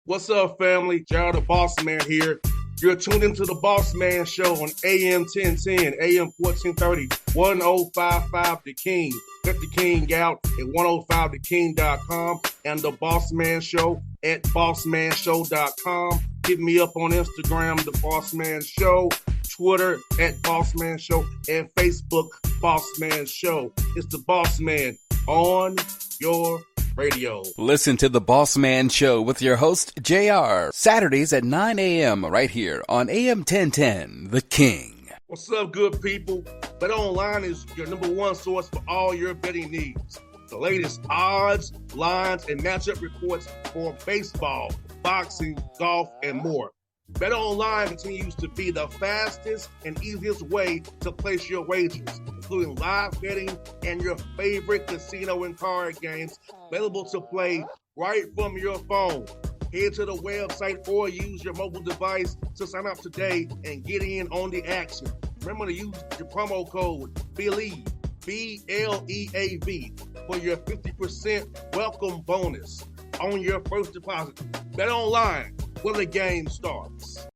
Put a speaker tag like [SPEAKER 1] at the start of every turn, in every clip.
[SPEAKER 1] What's up, family? Gerald the Bossman here. You're tuned into the Bossman Show on AM 1010, AM 1430, 1055 The King. Let the King out at 105theking.com and the Bossman Show at bossmanshow.com. Hit me up on Instagram, The Bossman Show, Twitter at Bossman Show, and Facebook, Bossman Show. It's the Bossman on your radio.
[SPEAKER 2] Listen to the Bossman Show with your host, JR, Saturdays at 9 a.m. right here on AM 1010, The King.
[SPEAKER 1] What's up, good people? Bet Online is your number one source for all your betting needs. The latest odds, lines, and matchup reports for baseball, boxing, golf, and more. Bet Online continues to be the fastest and easiest way to place your wagers, including live betting and your favorite casino and card games available to play right from your phone. Head to the website or use your mobile device to sign up today and get in on the action. Remember to use your promo code BELIEVE, B-L-E-A-V, for your 50% welcome bonus on your first deposit. Bet Online, where the game starts.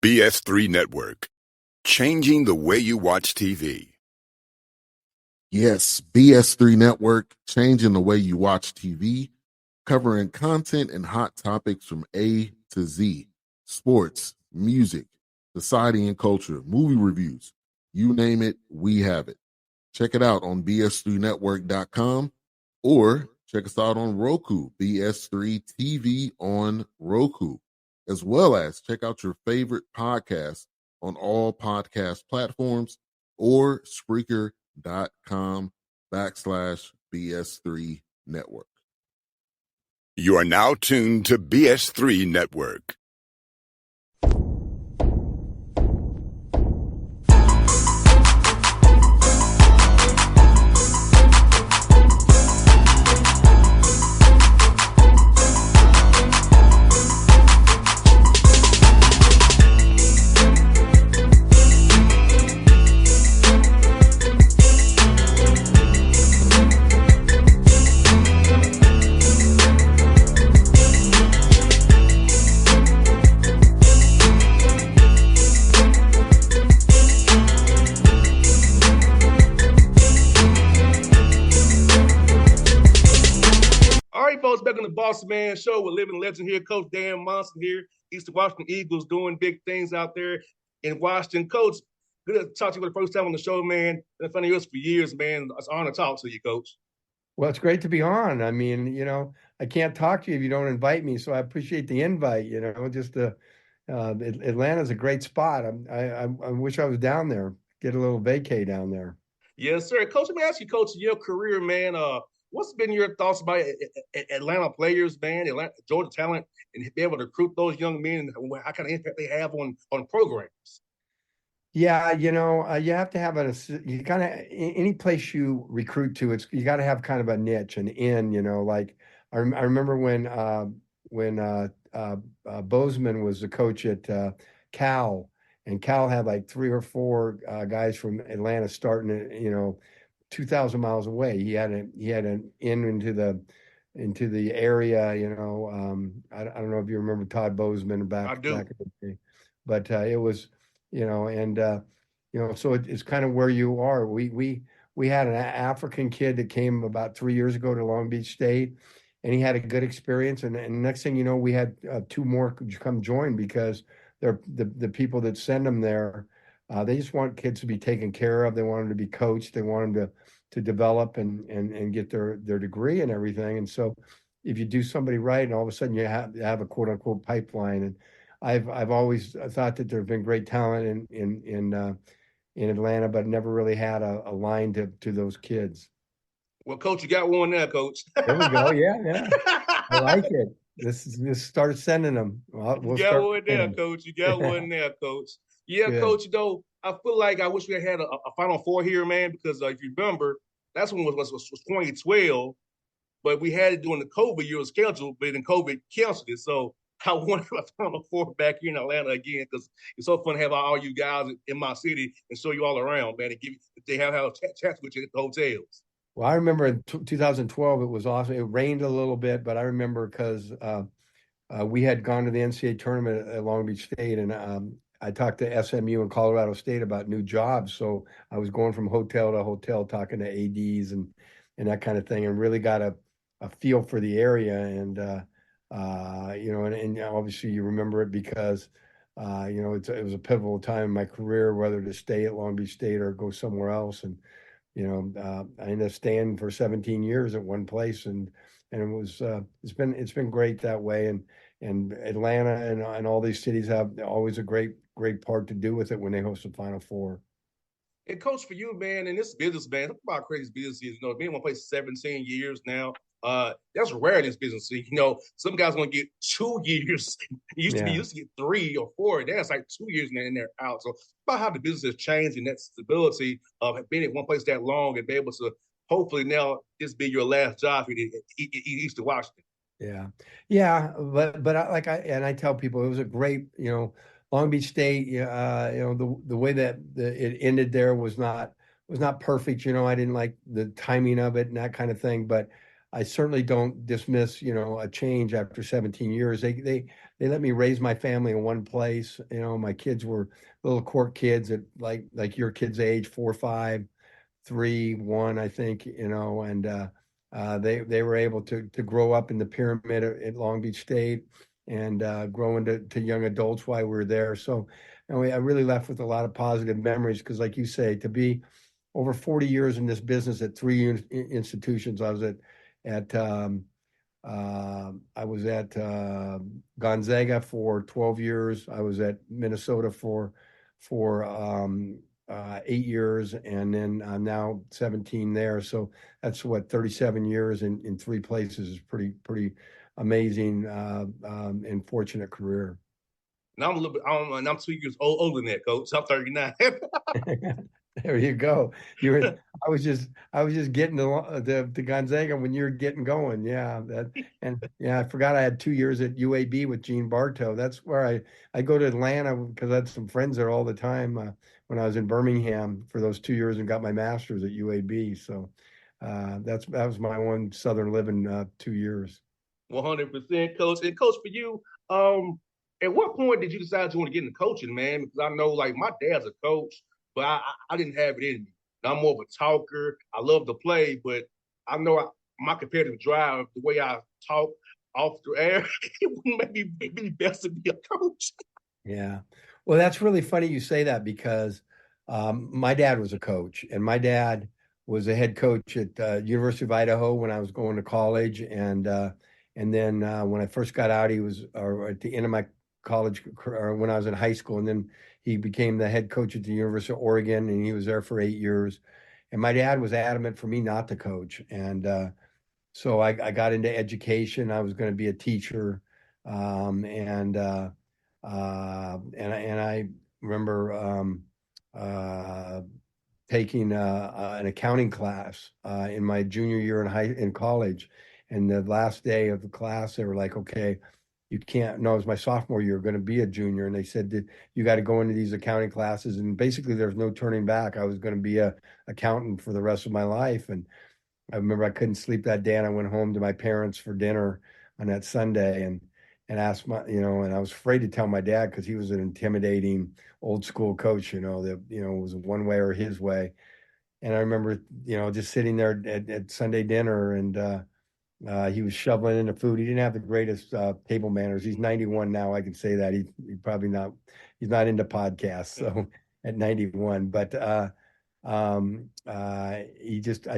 [SPEAKER 3] BS3 Network, changing the way you watch TV.
[SPEAKER 4] Yes, BS3 Network, changing the way you watch TV, covering content and hot topics from A to Z, sports, music, society and culture, movie reviews, you name it, we have it. Check it out on bs3network.com or check us out on Roku, BS3 TV on Roku, as well as check out your favorite podcasts on all podcast platforms or Spreaker.com/BS3 Network.
[SPEAKER 3] You are now tuned to BS3 Network.
[SPEAKER 1] Back on the Bossman Show with living legend here, Coach Dan Monson here, East Washington Eagles, doing big things out there in Washington. Coach, good to talk to you for the first time on the show, man. Been a fan of yours for years, man. It's an honor to talk to you, Coach.
[SPEAKER 5] Well, it's great to be on. I mean, I can't talk to you if you don't invite me, so I appreciate the invite. Atlanta's a great spot. I wish I was down there, get a little vacay down there.
[SPEAKER 1] Yes, sir. Coach, let me ask you, Coach, your career, man, what's been your thoughts about Atlanta players, man, Georgia talent, and be able to recruit those young men, and how kind of impact they have on programs?
[SPEAKER 5] Yeah, you have to have you kind of, any place you recruit to, you got to have kind of a niche, an in, like I remember when Bossman was the coach at Cal, and Cal had like 3 or 4 guys from Atlanta starting at, 2,000 miles away. He had an in into the area. I don't know if you remember Todd Bossman back in the day, but it was, so it's kind of where you are. We had an African kid that came about 3 years ago to Long Beach State, and he had a good experience. And next thing you know, we had 2 more come join because they're the people that send them there. They just want kids to be taken care of. They want them to be coached. They want them to develop and get their degree and everything. And so if you do somebody right, and all of a sudden you have a quote unquote pipeline. And I've always thought that there have been great talent in Atlanta, but never really had a line to those kids.
[SPEAKER 1] Well, Coach, you got one there, Coach.
[SPEAKER 5] There we go. Yeah. I like it. Let's start sending them.
[SPEAKER 1] You got one there, Coach. You got one there, Coach. Yeah, good. Coach, I feel like I wish we had a Final Four here, man, because if you remember, that's when it was 2012, but we had it during the COVID year scheduled, but then COVID canceled it. So I wanted a Final Four back here in Atlanta again, because it's so fun to have all you guys in my city and show you all around, man, and they have chats with you at the hotels.
[SPEAKER 5] Well, I remember in 2012, it was awesome. It rained a little bit, but I remember because we had gone to the NCAA tournament at Long Beach State, and I talked to SMU and Colorado State about new jobs. So I was going from hotel to hotel, talking to ADs and that kind of thing, and really got a feel for the area. And and obviously you remember it because it was a pivotal time in my career, whether to stay at Long Beach State or go somewhere else. And I ended up staying for 17 years at one place, and it was it's been great that way. And Atlanta and all these cities have always a great part to do with it when they host the Final Four.
[SPEAKER 1] And coach, for you, man, in this business, man, talk about how crazy business is. Being in one place 17 years now, that's rare in this business. Some guys want to get 2 years. Used to get 3 or 4. That's like 2 years and they're out. So about how the business has changed and that stability of being at one place that long and be able to hopefully now this be your last job in East of Washington.
[SPEAKER 5] Yeah, but I tell people it was a great, Long Beach State. The way that it ended there was not perfect. I didn't like the timing of it and that kind of thing, but I certainly don't dismiss, a change after 17 years. They let me raise my family in one place. My kids were little court kids at like your kids' age, 4, 5, 3, 1, I think, and they were able to grow up in the pyramid at Long Beach State and grow into young adults while we were there. So I really left with a lot of positive memories because, like you say, to be over 40 years in this business at 3 institutions. I was at Gonzaga for 12 years. I was at Minnesota for 8 years, and then I'm now 17 there. So that's 37 years in 3 places is pretty amazing and fortunate career.
[SPEAKER 1] And I'm a little bit, I'm 2 years older than that, coach. I'm 39.
[SPEAKER 5] There you go. I was just getting to Gonzaga when you were getting going. I forgot I had 2 years at UAB with Gene Bartow. That's where I go to Atlanta because I had some friends there all the time when I was in Birmingham for those 2 years and got my master's at UAB. So that was my one Southern living 2 years.
[SPEAKER 1] 100%, coach. And coach, for you, at what point did you decide you want to get into coaching, man? Because I know, like, my dad's a coach, but I didn't have it in me. I'm more of a talker. I love to play, but I know my competitive drive, the way I talk off the air, it wouldn't make me best to be a coach.
[SPEAKER 5] Yeah. Well, that's really funny you say that because my dad was a coach, and my dad was a head coach at University of Idaho when I was going to college, and then when I first got out, he was at the end of my college, or when I was in high school, and then he became the head coach at the University of Oregon, and he was there for 8 years. And my dad was adamant for me not to coach, and so I got into education. I was going to be a teacher, and I remember taking an accounting class in my junior year in college. And the last day of the class, they were like, "Okay, you can't." No, it was my sophomore year, going to be a junior, and they said, "You got to go into these accounting classes." And basically, there's no turning back. I was going to be a accountant for the rest of my life. And I remember I couldn't sleep that day, and I went home to my parents for dinner on that Sunday, and asked and I was afraid to tell my dad because he was an intimidating old school coach, that it was one way or his way. And I remember, just sitting there at Sunday dinner, and he was shoveling in the food. He didn't have the greatest table manners. He's 91 now. I can say that. He probably not. He's not into podcasts. So at 91, but I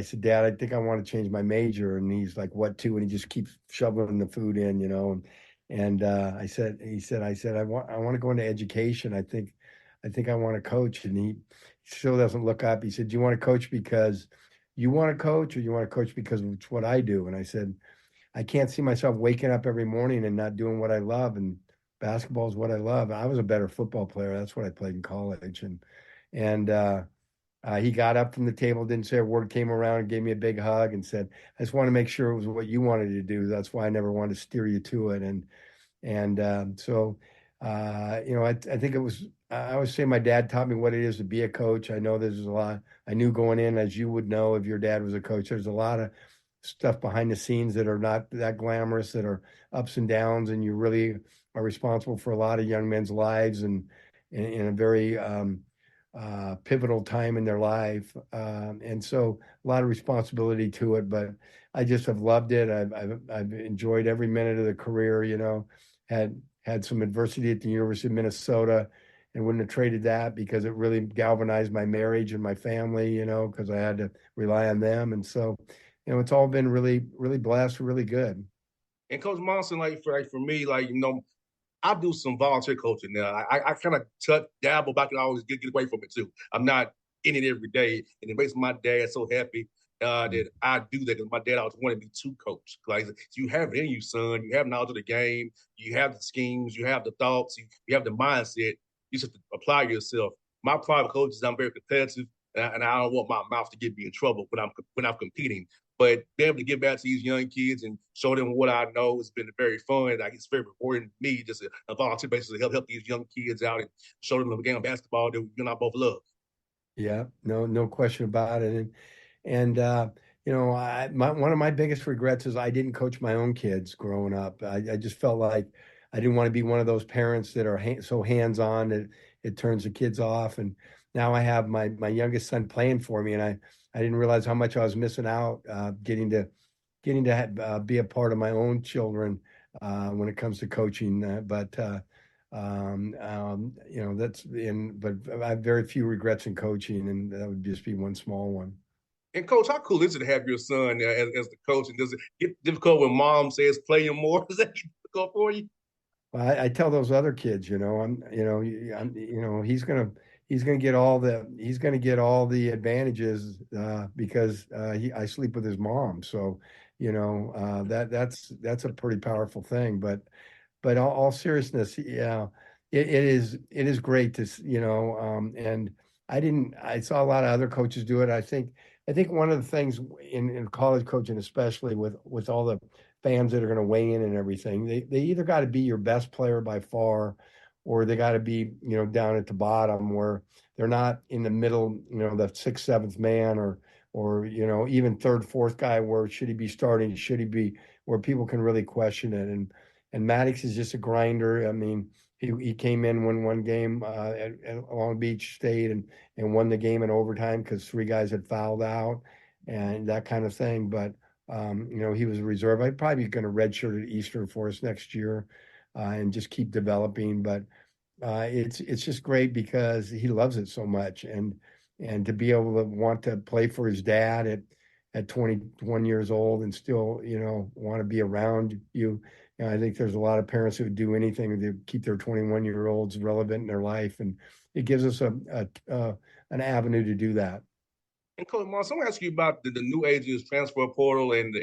[SPEAKER 5] said, "Dad, I think I want to change my major." And he's like, "What to?" And he just keeps shoveling the food in, And I said, I want to go into education. I think I want to coach. And he still doesn't look up. He said, "Do you want to coach because you want to coach, or you want to coach because it's what I do?" And I said, "I can't see myself waking up every morning and not doing what I love. And basketball is what I love. I was a better football player. That's what I played in college." And he got up from the table, didn't say a word, came around and gave me a big hug and said, "I just want to make sure it was what you wanted to do. That's why I never wanted to steer you to it." I think it was, I always say my dad taught me what it is to be a coach. I know there's a lot, I knew going in, as you would know if your dad was a coach, there's a lot of stuff behind the scenes that are not that glamorous, that are ups and downs, and you really are responsible for a lot of young men's lives and in a very pivotal time in their life. And so a lot of responsibility to it, but I just have loved it. I've enjoyed every minute of the career, had some adversity at the University of Minnesota and wouldn't have traded that because it really galvanized my marriage and my family, because I had to rely on them. And so, it's all been really, really blessed, really good.
[SPEAKER 1] And Coach Monson, for me, I do some volunteer coaching now. I kind of dabble, but I can always get away from it too. I'm not in it every day, and it makes my dad so happy that I do that because my dad always wanted me to coach. Like, you have it in you, son. You have knowledge of the game. You have the schemes. You have the thoughts. You have the mindset. You just have to apply yourself. My private coach is I'm very competitive, and I don't want my mouth to get me in trouble when I'm competing. But being able to get back to these young kids and show them what I know has been very fun. Like, it's very rewarding to me, just a volunteer basis to help these young kids out and show them the game of basketball that you and I both love.
[SPEAKER 5] Yeah, no question about it. And one of my biggest regrets is I didn't coach my own kids growing up. I just felt like I didn't want to be one of those parents that are so hands-on that it turns the kids off. And now I have my youngest son playing for me, and I didn't realize how much I was missing out getting to be a part of my own children when it comes to coaching. But I have very few regrets in coaching, and that would just be one small one.
[SPEAKER 1] And Coach, how cool is it to have your son as the coach? And does it get difficult when mom says play him more? Does that get difficult for you?
[SPEAKER 5] Well, I tell those other kids, he's gonna get all the advantages because I sleep with his mom. So, that's a pretty powerful thing. But all seriousness, yeah, it is great to and I saw a lot of other coaches do it. I think one of the things in college coaching, especially with all the fans that are going to weigh in and everything, they either got to be your best player by far, or they got to be down at the bottom where they're not in the middle, the sixth, seventh man, or even third, fourth guy, where should he be starting, should he be, where people can really question it. And Maddox is just a grinder. I mean, he came in, won one game at Long Beach State and won the game in overtime because three guys had fouled out and that kind of thing. But he was a reserve. I'd probably going to redshirt at Eastern for us next year and just keep developing. But it's just great because he loves it so much, and to be able to want to play for his dad at 21 years old and still want to be around you. I think there's a lot of parents who would do anything to keep their 21-year-olds relevant in their life, and it gives us an avenue to do that.
[SPEAKER 1] And Coach Monson, I want to ask you about the new ages transfer portal and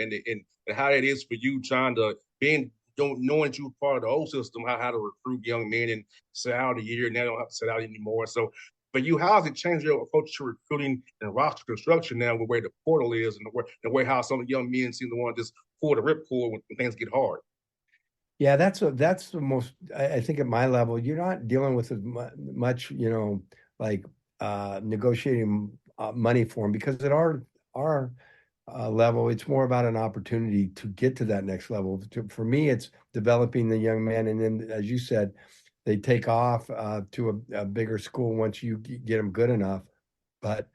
[SPEAKER 1] how it is for you trying to knowing that you're part of the old system, how to recruit young men and sit out a year, and they don't have to sit out anymore. So for you, how has it changed your approach to recruiting and roster construction now with where the portal is and the way how some young men seem to want to just pull the ripcord when things get hard?
[SPEAKER 5] Yeah, that's the most, I think at my level, you're not dealing with as much, like negotiating money for them, because at our level, it's more about an opportunity to get to that next level. For me, it's developing the young man, and then, as you said, they take off to a bigger school once you get them good enough. But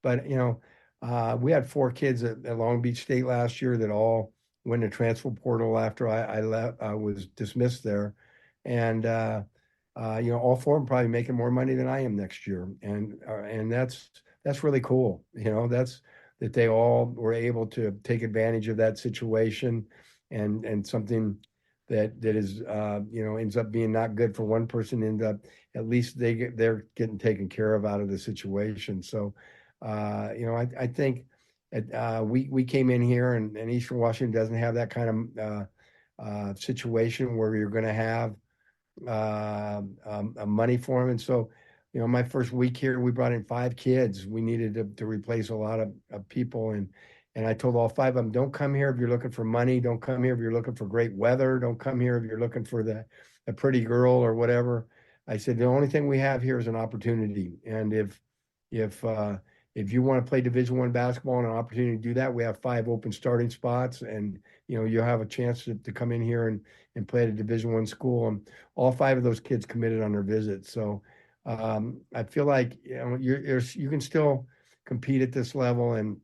[SPEAKER 5] we had 4 kids at Long Beach State last year that all went to transfer portal after I left. I was dismissed there, and all 4 of them probably making more money than I am next year, and that's really cool. That's that they all were able to take advantage of that situation, and something that is ends up being not good for one person, end up at least they're getting taken care of out of the situation. So I think we came in here, and Eastern Washington doesn't have that kind of situation where you're going to have money for them. And so, my first week here, we brought in 5 kids. We needed to replace a lot of people. And I told all 5 of them, don't come here if you're looking for money. Don't come here if you're looking for great weather. Don't come here if you're looking for a pretty girl or whatever. I said, the only thing we have here is an opportunity. And if if you want to play Division I basketball and an opportunity to do that, we have 5 open starting spots, and you'll have a chance to come in here and play at a Division I school. And all 5 of those kids committed on their visit. So I feel like you can still compete at this level and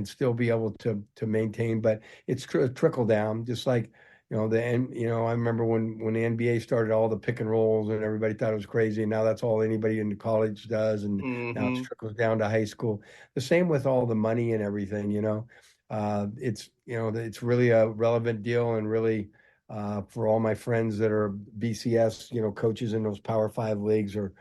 [SPEAKER 5] still be able to maintain, but it's trickle down, just like I remember when the NBA started, all the pick and rolls and everybody thought it was crazy, and now that's all anybody in college does, and now it
[SPEAKER 1] Mm-hmm.
[SPEAKER 5] trickles down to high school. The same with all the money and everything. It's really a relevant deal, and really for all my friends that are BCS coaches in those Power 5 leagues, or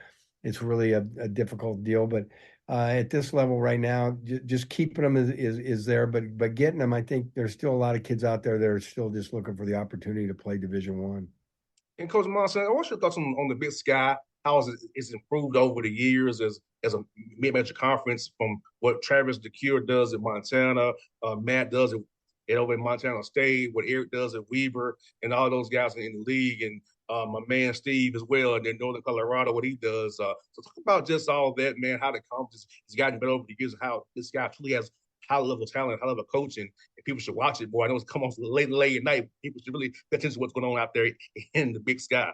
[SPEAKER 5] it's really a difficult deal, but at this level right now, just keeping them is there, but getting them, I think there's still a lot of kids out there that are still just looking for the opportunity to play Division I.
[SPEAKER 1] And Coach Monson, what's your thoughts on the Big Sky? How it's improved over the years as a mid-major conference from what Travis DeCure does at Montana, Matt does it over in Montana State, what Eric does at Weaver, and all those guys in the league, and my man Steve as well, and then Northern Colorado, what he does. So talk about just all that, man, how the conference has gotten better over the years, and how this guy truly has high level talent, high level coaching, and people should watch it. Boy, I know it's come off late at night. People should really pay attention to what's going on out there in the Big Sky.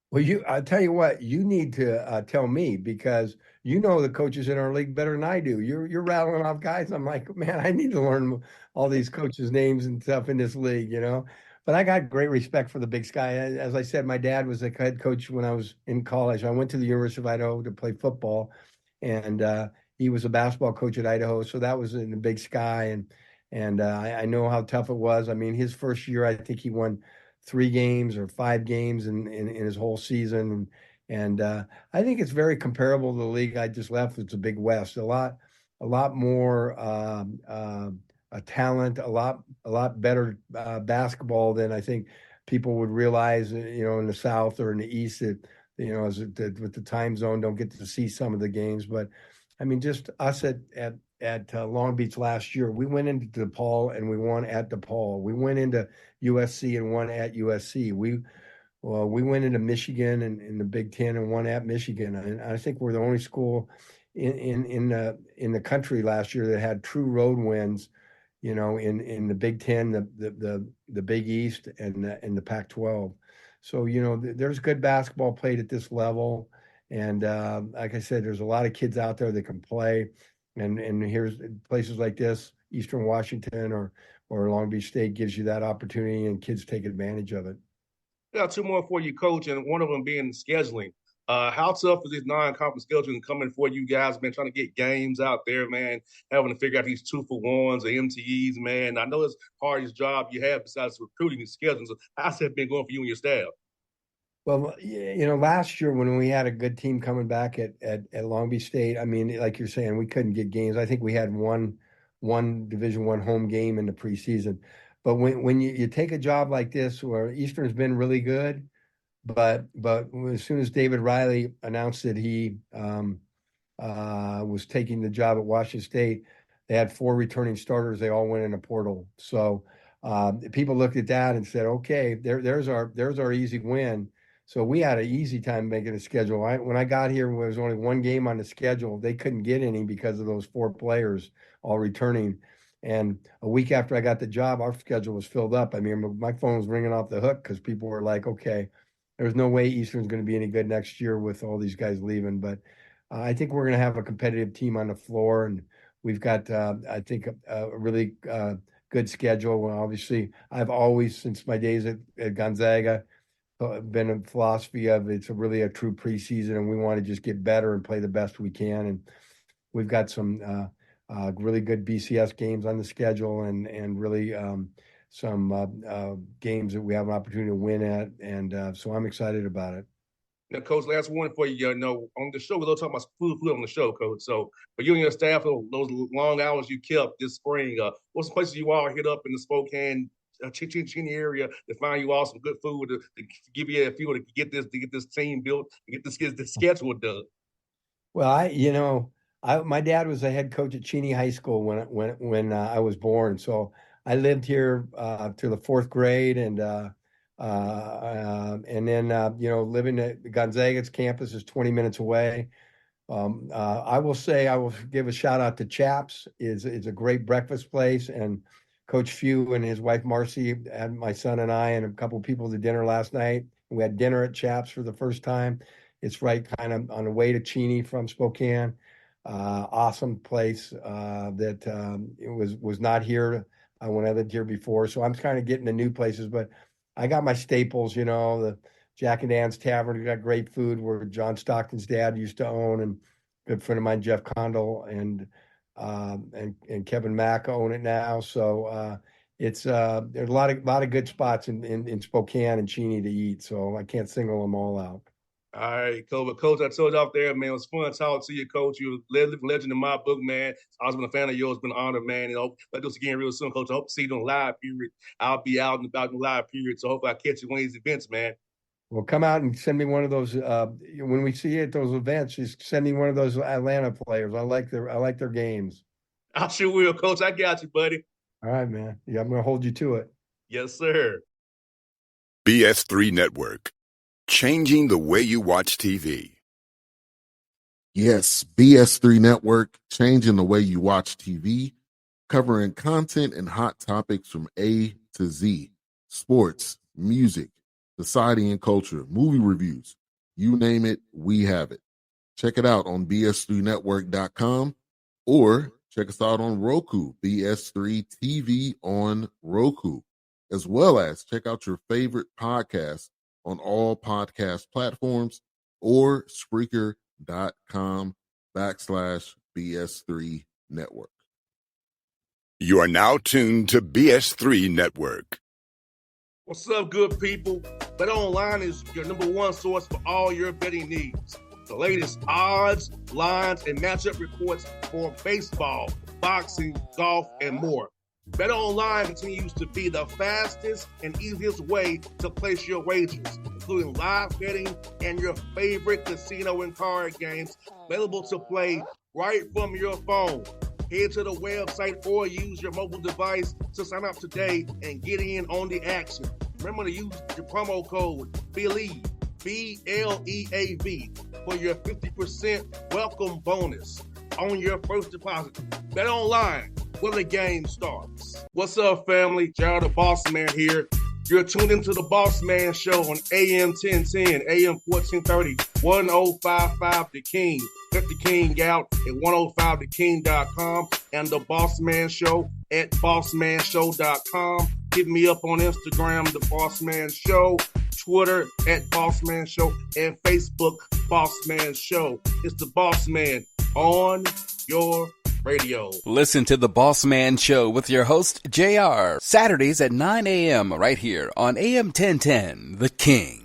[SPEAKER 5] Well, I tell you what, you need to tell me, because you know the coaches in our league better than I do. You're rattling off guys. I'm like, man, I need to learn all these coaches' names and stuff in this league. But I got great respect for the Big Sky. As I said, my dad was a head coach when I was in college. I went to the University of Idaho to play football, and he was a basketball coach at Idaho, so that was in the Big Sky, and I know how tough it was. I mean, his first year, I think he won 3 games or 5 games in his whole season. And I think it's very comparable to the league I just left. It's a Big West, a lot more a talent, a lot better basketball than I think people would realize. In the South or in the East, with the time zone, don't get to see some of the games. But I mean, just us at Long Beach last year, we went into DePaul and we won at DePaul. We went into USC and won at USC. We went into Michigan and in the Big Ten and won at Michigan. And I think we're the only school in the country last year that had true road wins. In the Big Ten, the Big East, and the Pac-12. So there's good basketball played at this level, and like I said, there's a lot of kids out there that can play. And here's places like this, Eastern Washington or Long Beach State, gives you that opportunity, and kids take advantage of it.
[SPEAKER 1] Got 2 more for you, Coach, and one of them being scheduling. How tough is this non-conference scheduling coming for you guys, man, trying to get games out there, man, having to figure out these 2-for-1s or MTEs, man. I know it's the hardest job you have besides recruiting and scheduling. So how's that been going for you and your staff?
[SPEAKER 5] Well, last year when we had a good team coming back at Long Beach State, I mean, like you're saying, we couldn't get games. I think we had one Division I home game in the preseason. But when you take a job like this, where Eastern's been really good, but as soon as David Riley announced that he was taking the job at Washington State, they had 4 returning starters. They all went in a portal. So people looked at that and said, "Okay, there's our easy win." So we had an easy time making a schedule. When I got here, there was only 1 game on the schedule. They couldn't get any because of those 4 players all returning. And a week after I got the job, our schedule was filled up. I mean, my phone was ringing off the hook because people were like, "Okay, there's no way Eastern's going to be any good next year with all these guys leaving." But I think we're going to have a competitive team on the floor, and we've got, I think, a really good schedule. And obviously, I've always, since my days at Gonzaga, been a philosophy of it's really a true preseason, and we want to just get better and play the best we can. And we've got some really good BCS games on the schedule, and really some games that we have an opportunity to win at. And so I'm excited about it.
[SPEAKER 1] Now, Coach, last one for you. On the show, we don't talk about food on the show, Coach. So, for you and your staff, those long hours you kept this spring, what's the places you all hit up in the Spokane, Chinny area to find you all some good food to give you a fuel to get this team built, to get this schedule done?
[SPEAKER 5] Well, my dad was a head coach at Cheney High School when I was born. So I lived here to the 4th grade, and then living at Gonzaga's campus is 20 minutes away. I will say, I will give a shout out to Chaps. Is a great breakfast place, and Coach Few and his wife Marcy had my son and I and a couple people to dinner last night. We had dinner at Chaps for the first time. It's right kind of on the way to Cheney from Spokane. Awesome place that it was not here when I lived here before. So I'm kind of getting to new places, but I got my staples, the Jack and Dan's Tavern. We got great food where John Stockton's dad used to own, and a good friend of mine, Jeff Condell, and Kevin Mack own it now. So it's there's a lot of good spots in Spokane and Cheney to eat. So I can't single them all out.
[SPEAKER 1] All right, Coach, I told you off there, man, it was fun talking to you, Coach. You're a legend in my book, man. I've always been a fan of yours, been an honor, man. Let's do this again real soon, Coach. I hope to see you on live period. I'll be out and about in live period, so hopefully I catch you one of these events, man.
[SPEAKER 5] Well, come out and send me one of those. When we see you at those events, just send me one of those Atlanta players. I like their games.
[SPEAKER 1] I sure will, Coach. I got you, buddy.
[SPEAKER 5] All right, man. Yeah, I'm going to hold you to it.
[SPEAKER 1] Yes, sir.
[SPEAKER 3] BS3 Network. Changing the way you watch TV.
[SPEAKER 4] Yes, BS3 Network, changing the way you watch TV, covering content and hot topics from A to Z. Sports, music, society and culture, movie reviews. You name it, we have it. Check it out on bs3network.com or check us out on Roku, BS3 TV on Roku, as well as check out your favorite podcast on all podcast platforms or Spreaker.com/BS3 Network.
[SPEAKER 3] You are now tuned to BS3 Network.
[SPEAKER 1] What's up, good people? Bet Online is your number one source for all your betting needs. The latest odds, lines, and matchup reports for baseball, boxing, golf, and more. Bet Online continues to be the fastest and easiest way to place your wagers, including live betting and your favorite casino and card games available to play right from your phone. Head to the website or use your mobile device to sign up today and get in on the action. Remember to use your promo code BELIEVE, BLEAV, for your 50% welcome bonus on your first deposit. Bet Online, where the game starts. What's up, family? Jared the Bossman here. You're tuned into the Bossman Show on AM 1010, AM 1430, 1055 The King. Let the King out at 105theking.com and the Bossman Show at bossmanshow.com. Hit me up on Instagram, The Bossman Show, Twitter at Bossman Show, and Facebook, Bossman Show. It's the Bossman on your radio.
[SPEAKER 2] Listen to the Bossman Show with your host, JR, Saturdays at 9 a.m. right here on AM 1010, The King.